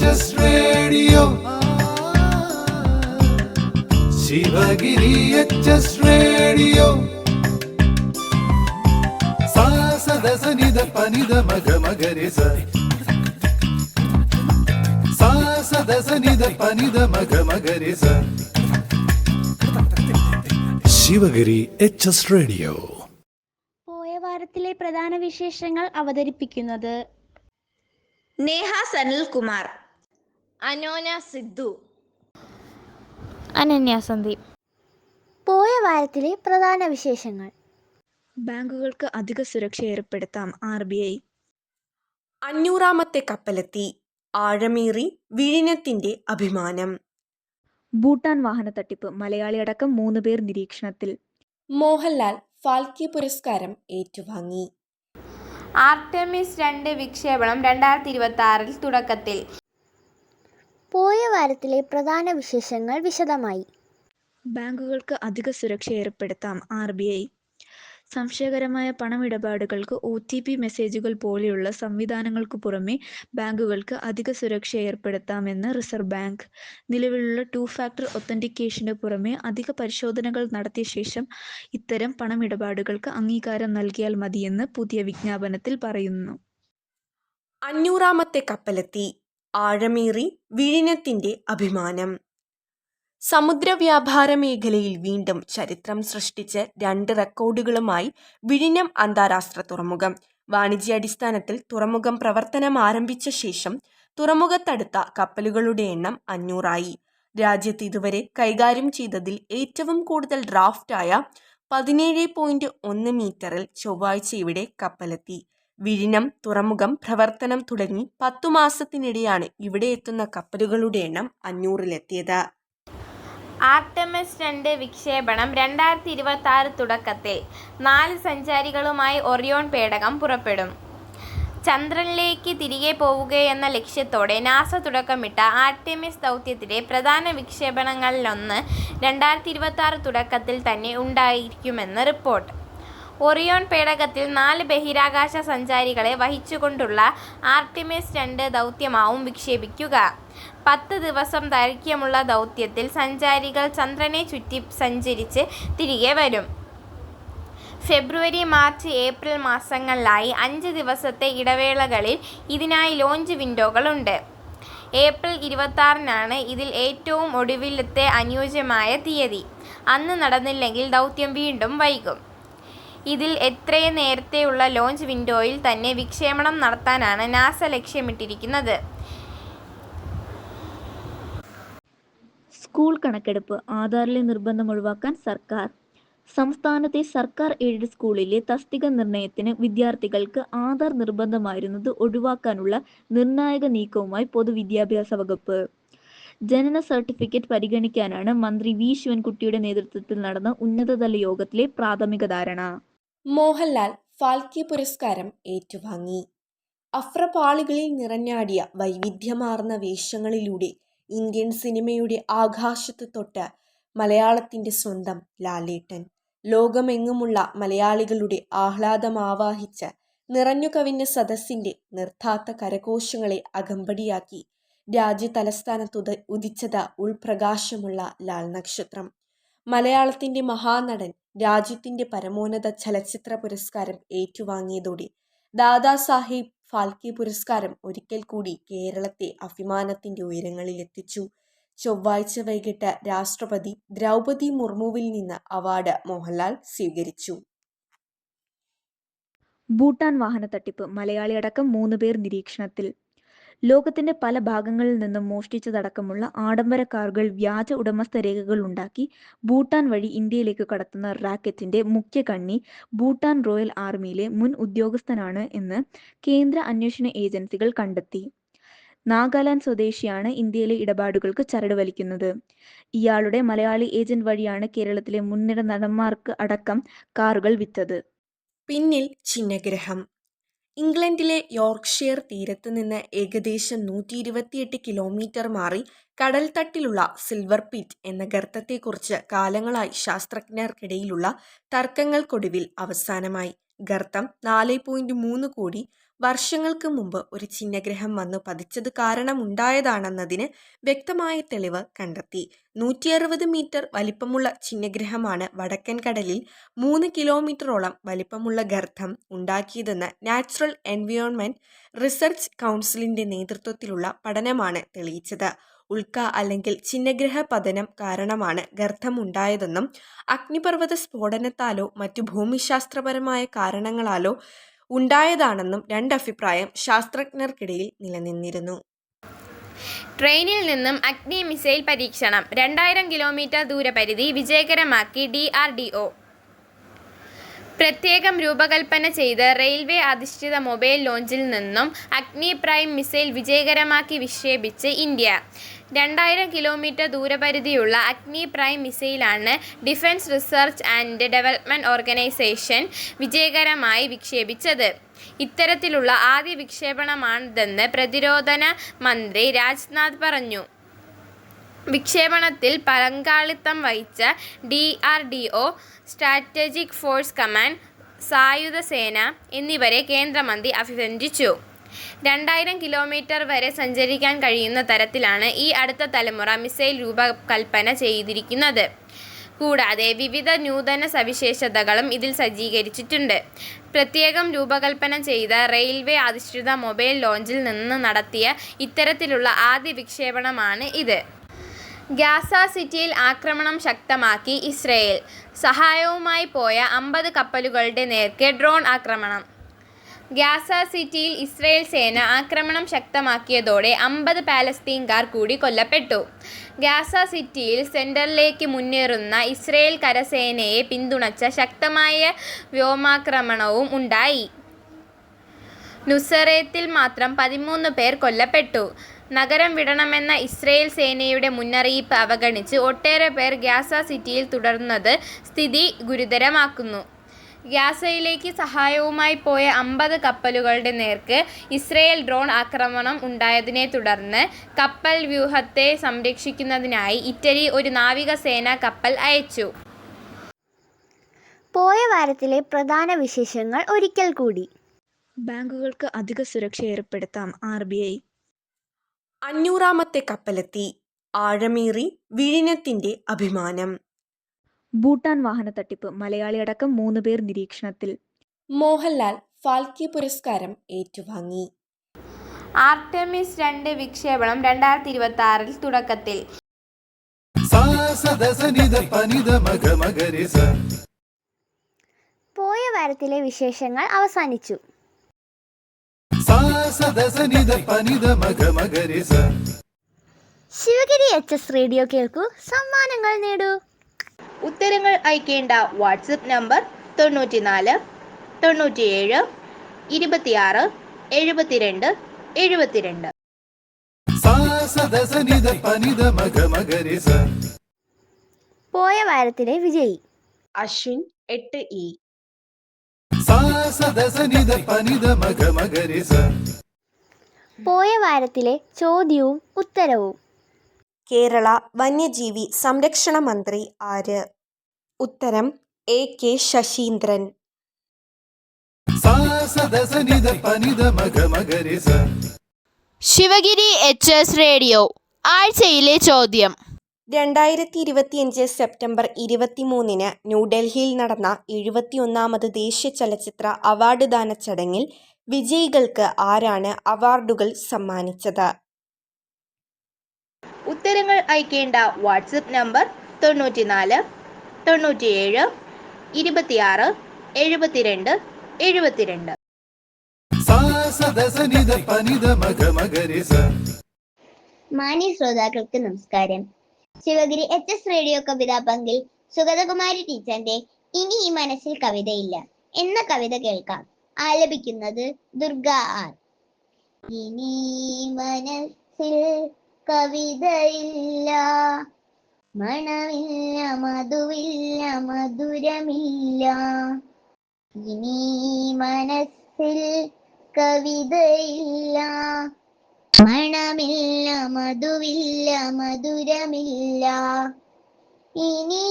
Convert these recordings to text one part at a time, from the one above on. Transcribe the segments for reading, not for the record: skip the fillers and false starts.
HS Radio. Sivagiri HS Radio. സാ സദ സനിധ പനിധ മഗ മഗരി സ. സാ സദ സനിധ പനിധ മഗ മഗരി സ. Sivagiri HS Radio. പോയ വാരത്തിലെ പ്രധാന വിശേഷങ്ങൾ അവതരിപ്പിക്കുന്നത് നേഹ സനിൽകുമാർ, അനോന സിദ്ധു, അനന്യ സന്ദീപ്. പോയ വാരത്തിലെ പ്രധാന വിശേഷങ്ങൾ. ബാങ്കുകൾക്ക് അധിക സുരക്ഷ ഏർപ്പെടുത്താം RBI. 500ാമത്തെ കപ്പലെത്തി, ആഴമേറി വിഴിഞ്ഞത്തിന്റെ അഭിമാനം. ഭൂട്ടാൻ വാഹന തട്ടിപ്പ്, മലയാളിയടക്കം 3 പേർ നിരീക്ഷണത്തിൽ. മോഹൻലാൽ ഫാൽക്കെ പുരസ്കാരം ഏറ്റുവാങ്ങി. ആർടെമിസ് 2 വിക്ഷേപണം 2026 തുടക്കത്തിൽ. പോയ വാരത്തിലെ പ്രധാന വിശേഷങ്ങൾ വിശദമായി. ബാങ്കുകൾക്ക് അധിക സുരക്ഷ ഏർപ്പെടുത്താം RBI. സംശയകരമായ പണമിടപാടുകൾക്ക് OTP മെസ്സേജുകൾ പോലെയുള്ള സംവിധാനങ്ങൾക്കു പുറമെ ബാങ്കുകൾക്ക് അധിക സുരക്ഷ ഏർപ്പെടുത്താമെന്ന് റിസർവ് ബാങ്ക്. നിലവിലുള്ള 2 ഫാക്ടർ ഒത്തന്റിക്കേഷന് പുറമെ അധിക പരിശോധനകൾ നടത്തിയ ശേഷം ഇത്തരം പണമിടപാടുകൾക്ക് അംഗീകാരം നൽകിയാൽ മതിയെന്ന് പുതിയ വിജ്ഞാപനത്തിൽ പറയുന്നു. 500ാമത്തെ കപ്പലെത്തി, ആഴമേറി വിഴിഞ്ഞത്തിന്റെ അഭിമാനം. സമുദ്രവ്യാപാര മേഖലയിൽ വീണ്ടും ചരിത്രം സൃഷ്ടിച്ച് 2 റെക്കോർഡുകളുമായി വിഴിഞ്ഞം അന്താരാഷ്ട്ര തുറമുഖം. വാണിജ്യാടിസ്ഥാനത്തിൽ തുറമുഖം പ്രവർത്തനം ആരംഭിച്ച ശേഷം തുറമുഖത്തടുത്ത കപ്പലുകളുടെ എണ്ണം 500ആയി. രാജ്യത്ത് ഇതുവരെ കൈകാര്യം ചെയ്തതിൽ ഏറ്റവും കൂടുതൽ ഡ്രാഫ്റ്റായ 17.1 മീറ്ററിൽ ചൊവ്വാഴ്ച ഇവിടെ കപ്പലെത്തി. വിഴിഞ്ഞം തുറമുഖം പ്രവർത്തനം തുടങ്ങി 10 മാസത്തിനിടെയാണ് ഇവിടെ എത്തുന്ന കപ്പലുകളുടെ എണ്ണം 500-ലെത്തിയത്. ആർടെമിസ് 2 വിക്ഷേപണം 2026 തുടക്കത്തിൽ. 4 സഞ്ചാരികളുമായി ഒറിയോൺ പേടകം പുറപ്പെടും. ചന്ദ്രനിലേക്ക് തിരികെ പോവുകയെന്ന ലക്ഷ്യത്തോടെ നാസ തുടക്കമിട്ട ആർടെമിസ് ദൗത്യത്തിലെ പ്രധാന വിക്ഷേപണങ്ങളിലൊന്ന് 2026 തുടക്കത്തിൽ തന്നെ ഉണ്ടായിരിക്കുമെന്ന് റിപ്പോർട്ട്. ഒറിയോൺ പേടകത്തിൽ 4 ബഹിരാകാശ സഞ്ചാരികളെ വഹിച്ചുകൊണ്ടുള്ള ആർടെമിസ് 2 ദൗത്യമാവും വിക്ഷേപിക്കുക. 10 ദിവസം ദൈർഘ്യമുള്ള ദൗത്യത്തിൽ സഞ്ചാരികൾ ചന്ദ്രനെ ചുറ്റി സഞ്ചരിച്ച് തിരികെ വരും. ഫെബ്രുവരി, മാർച്ച്, ഏപ്രിൽ മാസങ്ങളിലായി 5 ദിവസത്തെ ഇടവേളകളിൽ ഇതിനായി ലോഞ്ച് വിൻഡോകളുണ്ട്. ഏപ്രിൽ 26-നാണ് ഇതിൽ ഏറ്റവും ഒടുവിലത്തെ അനുയോജ്യമായ തീയതി. അന്ന് നടന്നില്ലെങ്കിൽ ദൗത്യം വീണ്ടും വൈകും. ഇതിൽ എത്രയും നേരത്തെയുള്ള ലോഞ്ച് വിൻഡോയിൽ തന്നെ വിക്ഷേപണം നടത്താനാണ് നാസ ലക്ഷ്യമിട്ടിരിക്കുന്നത്. സ്കൂൾ കണക്കെടുപ്പ്, ആധാറിലെ നിർബന്ധം ഒഴിവാക്കാൻ സർക്കാർ. സംസ്ഥാനത്തെ സർക്കാർ എയ്ഡഡ് സ്കൂളിലെ തസ്തിക നിർണയത്തിന് വിദ്യാർത്ഥികൾക്ക് ആധാർ നിർബന്ധമായിരുന്നത് ഒഴിവാക്കാനുള്ള നിർണായക നീക്കവുമായി പൊതുവിദ്യാഭ്യാസ വകുപ്പ്. ജനന സർട്ടിഫിക്കറ്റ് പരിഗണിക്കാനാണ് മന്ത്രി V ശിവൻകുട്ടിയുടെ നേതൃത്വത്തിൽ നടന്ന ഉന്നതതല യോഗത്തിലെ പ്രാഥമിക ധാരണ. മോഹൻലാൽ ഫാൽക്കെ പുരസ്കാരം ഏറ്റുവാങ്ങി. അഫ്രപാളികളിൽ നിറഞ്ഞാടിയ വൈവിധ്യമാർന്ന വേഷങ്ങളിലൂടെ ഇന്ത്യൻ സിനിമയുടെ ആകാശത്ത് തൊട്ട് മലയാളത്തിന്റെ സ്വന്തം ലാലേട്ടൻ. ലോകമെങ്ങുമുള്ള മലയാളികളുടെ ആഹ്ലാദമാവാഹിച്ച് നിറഞ്ഞുകവിഞ്ഞ സദസ്സിന്റെ നിർത്താത്ത കരഘോഷങ്ങളെ അകമ്പടിയാക്കി രാജ്യതലസ്ഥാനത്ത് ഉദിച്ചത് ഉൾപ്രകാശമുള്ള ലാൽ നക്ഷത്രം. മലയാളത്തിന്റെ മഹാനടൻ രാജ്യത്തിന്റെ പരമോന്നത ചലച്ചിത്ര പുരസ്കാരം ഏറ്റുവാങ്ങിയതോടെ ദാദാസാഹിബ് ഫാൽക്കെ പുരസ്കാരം ഒരിക്കൽ കൂടി കേരളത്തെ അഭിമാനത്തിന്റെ ഉയരങ്ങളിലെത്തിച്ചു. ചൊവ്വാഴ്ച വൈകിട്ട് രാഷ്ട്രപതി ദ്രൗപദി മുർമുവിൽ നിന്ന് അവാർഡ് മോഹൻലാൽ സ്വീകരിച്ചു. ഭൂട്ടാൻ വാഹന തട്ടിപ്പ്, മലയാളിയടക്കം 3 പേർ നിരീക്ഷണത്തിൽ. ലോകത്തിന്റെ പല ഭാഗങ്ങളിൽ നിന്നും മോഷ്ടിച്ചതടക്കമുള്ള ആഡംബര കാറുകൾ വ്യാജ ഉടമസ്ഥ രേഖകൾ ഉണ്ടാക്കി ഭൂട്ടാൻ വഴി ഇന്ത്യയിലേക്ക് കടത്തുന്ന റാക്കറ്റിന്റെ മുഖ്യ കണ്ണി ഭൂട്ടാൻ റോയൽ ആർമിയിലെ മുൻ ഉദ്യോഗസ്ഥനാണ് എന്ന് കേന്ദ്ര അന്വേഷണ ഏജൻസികൾ കണ്ടെത്തി. നാഗാലാൻഡ് സ്വദേശിയാണ് ഇന്ത്യയിലെ ഇടപാടുകൾക്ക് ചരട് വലിക്കുന്നത്. ഇയാളുടെ മലയാളി ഏജന്റ് വഴിയാണ് കേരളത്തിലെ മുൻനിര നടന്മാർക്ക് അടക്കം കാറുകൾ വിറ്റത്. പിന്നിൽ ചിഹ്നഗ്രഹം. ഇംഗ്ലണ്ടിലെ യോർക്ക്ഷയർ തീരത്ത് നിന്ന് ഏകദേശം 128 കിലോമീറ്റർ മാറി കടൽത്തട്ടിലുള്ള സിൽവർ പിറ്റ് എന്ന ഗർത്തത്തെക്കുറിച്ച് കാലങ്ങളായി ശാസ്ത്രജ്ഞർക്കിടയിലുള്ള തർക്കങ്ങൾക്കൊടുവിൽ അവസാനമായി. ഗർത്തം 4.3 കോടി വർഷങ്ങൾക്ക് മുമ്പ് ഒരു ഛിന്നഗ്രഹം വന്നു പതിച്ചത് കാരണമുണ്ടായതാണെന്നതിന് വ്യക്തമായ തെളിവ് കണ്ടെത്തി. 160 മീറ്റർ വലിപ്പമുള്ള ഛിന്നഗ്രഹമാണ് വടക്കൻ കടലിൽ 3 കിലോമീറ്ററോളം വലിപ്പമുള്ള ഗർത്തം ഉണ്ടാക്കിയതെന്ന് നാച്ചുറൽ എൻവയോൺമെന്റ് റിസർച്ച് കൗൺസിലിന്റെ നേതൃത്വത്തിലുള്ള പഠനമാണ് തെളിയിച്ചത്. ഉൽക്ക അല്ലെങ്കിൽ ഛിന്നഗ്രഹ പതനം കാരണമാണ് ഗർത്തമുണ്ടായതെന്നും അഗ്നിപർവ്വത സ്ഫോടനത്താലോ മറ്റു ഭൂമിശാസ്ത്രപരമായ കാരണങ്ങളാലോ ഉണ്ടായതാണെന്നും രണ്ടഭിപ്രായം ശാസ്ത്രജ്ഞർക്കിടയിൽ നിലനിന്നിരുന്നു. ട്രെയിനിൽ നിന്നും അഗ്നി മിസൈൽ പരീക്ഷണം. 2000 കിലോമീറ്റർ ദൂരപരിധി വിജയകരമാക്കി DRDO. പ്രത്യേകം രൂപകൽപ്പന ചെയ്ത് റെയിൽവേ അധിഷ്ഠിത മൊബൈൽ ലോഞ്ചിൽ നിന്നും അഗ്നി പ്രൈം മിസൈൽ വിജയകരമാക്കി വിക്ഷേപിച്ച് ഇന്ത്യ. 2000 കിലോമീറ്റർ ദൂരപരിധിയുള്ള അഗ്നി പ്രൈം മിസൈലാണ് defence research and development organisation വിജയകരമായി വിക്ഷേപിച്ചത്. ഇത്തരത്തിലുള്ള ആദ്യ വിക്ഷേപണമാണിതെന്ന് പ്രതിരോധന മന്ത്രി രാജ്നാഥ് പറഞ്ഞു. വിക്ഷേപണത്തിൽ പങ്കാളിത്തം വഹിച്ച DRDO, സ്ട്രാറ്റജിക് ഫോഴ്സ് കമാൻഡ്, സായുധ സേന എന്നിവരെ കേന്ദ്രമന്ത്രി അഭിനന്ദിച്ചു. 2000 കിലോമീറ്റർ വരെ സഞ്ചരിക്കാൻ കഴിയുന്ന തരത്തിലാണ് ഈ അടുത്ത തലമുറ മിസൈൽ രൂപകൽപ്പന ചെയ്തിരിക്കുന്നത്. കൂടാതെ വിവിധ നൂതന സവിശേഷതകളും ഇതിൽ സജ്ജീകരിച്ചിട്ടുണ്ട്. പ്രത്യേകം രൂപകൽപ്പന ചെയ്ത റെയിൽവേ അധിഷ്ഠിത മൊബൈൽ ലോഞ്ചിൽ നിന്ന് നടത്തിയ ഇത്തരത്തിലുള്ള ആദ്യ വിക്ഷേപണമാണ് ഇത്. ഗാസ സിറ്റിയിൽ ആക്രമണം ശക്തമാക്കി ഇസ്രയേൽ. സഹായവുമായി പോയ 50 കപ്പലുകളുടെ നേർക്ക് ഡ്രോൺ ആക്രമണം. ഗാസ സിറ്റിയിൽ ഇസ്രയേൽ സേന ആക്രമണം ശക്തമാക്കിയതോടെ 50 പാലസ്തീൻകാർ കൂടി കൊല്ലപ്പെട്ടു. ഗാസ സിറ്റിയിൽ സെൻട്രലിലേക്ക് മുന്നേറുന്ന ഇസ്രയേൽ കരസേനയെ പിന്തുണച്ച ശക്തമായ വ്യോമാക്രമണവും ഉണ്ടായി. നുസറേത്തിൽ മാത്രം 13 പേർ കൊല്ലപ്പെട്ടു. നഗരം വിടണമെന്ന ഇസ്രയേൽ സേനയുടെ മുന്നറിയിപ്പ് അവഗണിച്ച് ഒട്ടേറെ പേർ ഗാസ സിറ്റിയിൽ തുടർന്നത് സ്ഥിതി ഗുരുതരമാക്കുന്നു. ഗാസയിലേക്ക് സഹായവുമായി പോയ 50 കപ്പലുകളുടെ നേർക്ക് ഇസ്രയേൽ ഡ്രോൺ ആക്രമണം ഉണ്ടായതിനെ തുടർന്ന് കപ്പൽ വ്യൂഹത്തെ സംരക്ഷിക്കുന്നതിനായി ഇറ്റലി ഒരു നാവികസേനാ കപ്പൽ അയച്ചു. പോയ വാരത്തിലെ പ്രധാന വിശേഷങ്ങൾ ഒരിക്കൽ കൂടി. ബാങ്കുകൾക്ക് അധിക സുരക്ഷ ഏർപ്പെടുത്താം RBI. 500ാമത്തെ കപ്പലെത്തി. ആഴമേറി വിഴിഞ്ഞത്തിന്റെ അഭിമാനം. ഭൂട്ടാൻ വാഹന തട്ടിപ്പ്, മലയാളിയടക്കം 3 പേർ നിരീക്ഷണത്തിൽ. മോഹൻലാൽ ഫാൽക്കെ പുരസ്കാരം ഏറ്റുവാങ്ങി. ആർടെമിസ് 2 വിക്ഷേപണം 2026 തുടക്കത്തിൽ. പോയ വാരത്തിലെ വിശേഷങ്ങൾ അവസാനിച്ചു. ശിവഗിരി HS റേഡിയോ കേൾക്കൂ, സമ്മാനങ്ങൾ നേടൂ. ഉത്തരങ്ങൾ അയക്കേണ്ട വാട്സപ്പ് നമ്പർ 94 97 26 72 72. പോയ വാരത്തിലെ വിജയി അശ്വിൻ 8E. പോയ വാരത്തിലെ ചോദ്യവും ഉത്തരവും. കേരള വന്യജീവി സംരക്ഷണ മന്ത്രി ആര്? ഉത്തരം AK Saseendran. Sivagiri HS radio ആഴ്ചയിലെ ചോദ്യം. 2025 സെപ്റ്റംബർ 23-ന് ന്യൂഡൽഹിയിൽ നടന്ന 71ാമത് ദേശീയ ചലച്ചിത്ര അവാർഡ് ദാന ചടങ്ങിൽ വിജയികൾക്ക് ആരാണ് അവാർഡുകൾ സമ്മാനിച്ചത്? ഉത്തരങ്ങൾ അയക്കേണ്ട വാട്സപ്പ് നമ്പർ 94 97 26 72 72. മാന്യ ശ്രോതാക്കൾക്ക് നമസ്കാരം. ശിവഗിരി HS റേഡിയോ കവിതാ പങ്കിൽ സുഗതകുമാരി ടീച്ചറിന്റെ ഇനി ഈ മനസ്സിൽ കവിതയില്ല എന്ന കവിത കേൾക്കാം. ആലപിക്കുന്നത് ദുർഗ R. ഇനി മനസ്സിൽ കവിതയില്ല, മണമില്ല, മധുവില്ല, മധുരമില്ല. ഇനി മനസ്സിൽ കവിതയില്ല, മണമില്ല, മധുവില്ല, മധുരമില്ല. ഇനി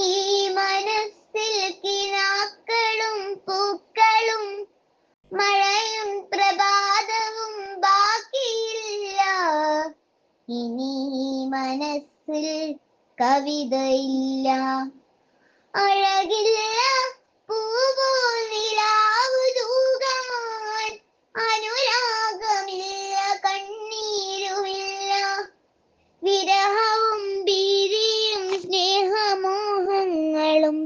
മനസ്സിൽ കിനാക്കളും പൂക്കളും മഴയും പ്രഭാതവും ബാക്കിയില്ല, ഇനി മനസ്സിൽ കവിതയില്ല. അഴകില്ല പൂപോൽ നിലാവ് തൂകാൻ, അനുരാഗമില്ല കണ്ണീരുമില്ല. വിരഹവും ഭീതിയും സ്നേഹമോഹങ്ങളും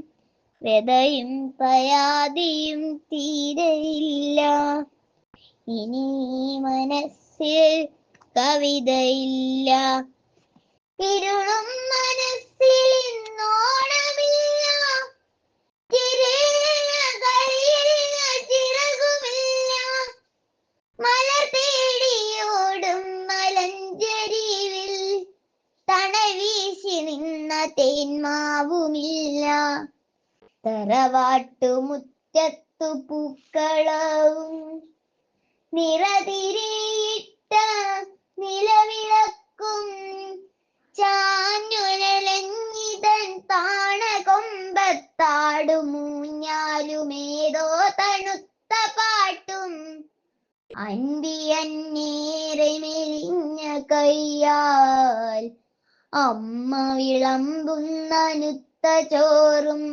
വ്യതയും പരാതിയും തീരെയില്ല, ഇനി മനസ്സിൽ കവിതയില്ല. ഇരുളും മനസ്സിൽ ഇന്നോണമില്ല, ചിരകളില്ല ചിറകുമില്ല. മലർ തേടിയോടും മലഞ്ചെരിവിൽ തണൽ വീശി നിന്ന തേന്മാവുമില്ല. തറവാട്ടുമുറ്റത്തു പൂക്കളവും നിറതിരിയിട്ട നിലവിളക്കും, ചാഞ്ഞുഴലഞ്ഞിതൻ താണകൊമ്പത്താടുമൂഞ്ഞാലുമേതോ തണുത്ത പാട്ടും. അന്തിയന്നേറെ മെലിഞ്ഞ കയ്യാൽ അമ്മ വിളമ്പുന്ന അനുത്ത ചോറും,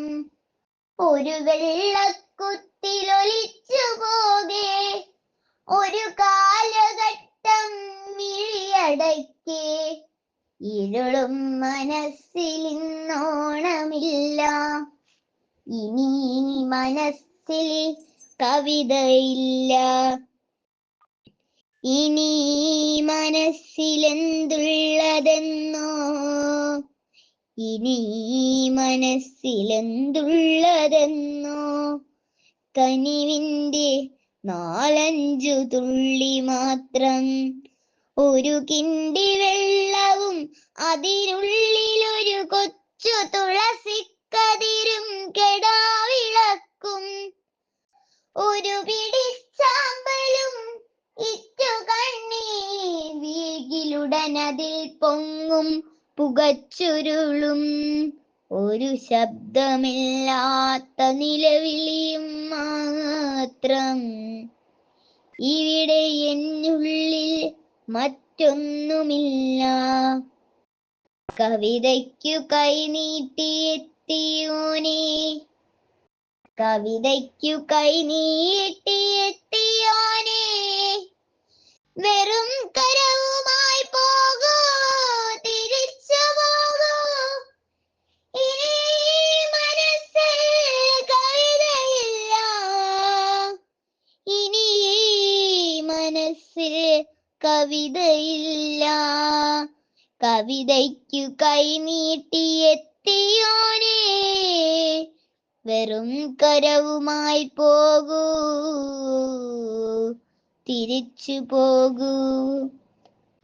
ഒരു വെള്ളക്കുത്തിലൊലിച്ചു പോകെ ഒരു കാലഘട്ടം മിഴിയടയ്ക്കേ. ഇരുളും മനസ്സിലിന്നോണമില്ല, ഇനി മനസ്സിൽ കവിതയില്ല. ഇനി മനസ്സിലെന്തുള്ളതെന്നോ, ഇനി മനസ്സിലെന്തുള്ളതെന്നോ. കനിവിൻ്റെ 4-5 തുള്ളി മാത്രം, ഒരു കിണ്ടി വെള്ളവും അതിനുള്ളിലൊരു കൊച്ചു തുളസിക്കതിരും കെടാവിളക്കും, ഒരു പിടിച്ചാമ്പലും ഇറ്റു കണ്ണീർ വീകിലുടനതിൽ പൊങ്ങും പുകച്ചുരുളും, ഒരു ശബ്ദമില്ലാത്ത നിലവിളിയും മാത്രം. ഇവിടെ എന്നുള്ളിൽ മറ്റൊന്നുമില്ല. കവിതയ്ക്കു കൈനീട്ടിയെത്തിയോനെ, കവിതയ്ക്കു കൈനീട്ടിയെത്തിയോനെ, വെറും കരവുമായി പോകൂ, തിരിച്ചു പോകൂ. ഇനി മനസ്സിൽ കവിതയില്ല, ഇനി മനസ്സിൽ കവിതയില്ല. കവിതയ്ക്കു കൈനീട്ടിയെത്തിയോനെ, വെറും കരവുമായി പോകൂ, തിരിച്ചു പോകൂ.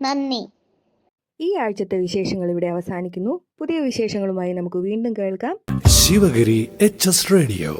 നന്ദി. ഈ ആഴ്ചത്തെ വിശേഷങ്ങൾ ഇവിടെ അവസാനിക്കുന്നു. പുതിയ വിശേഷങ്ങളുമായി നമുക്ക് വീണ്ടും കേൾക്കാം. Sivagiri HS radio.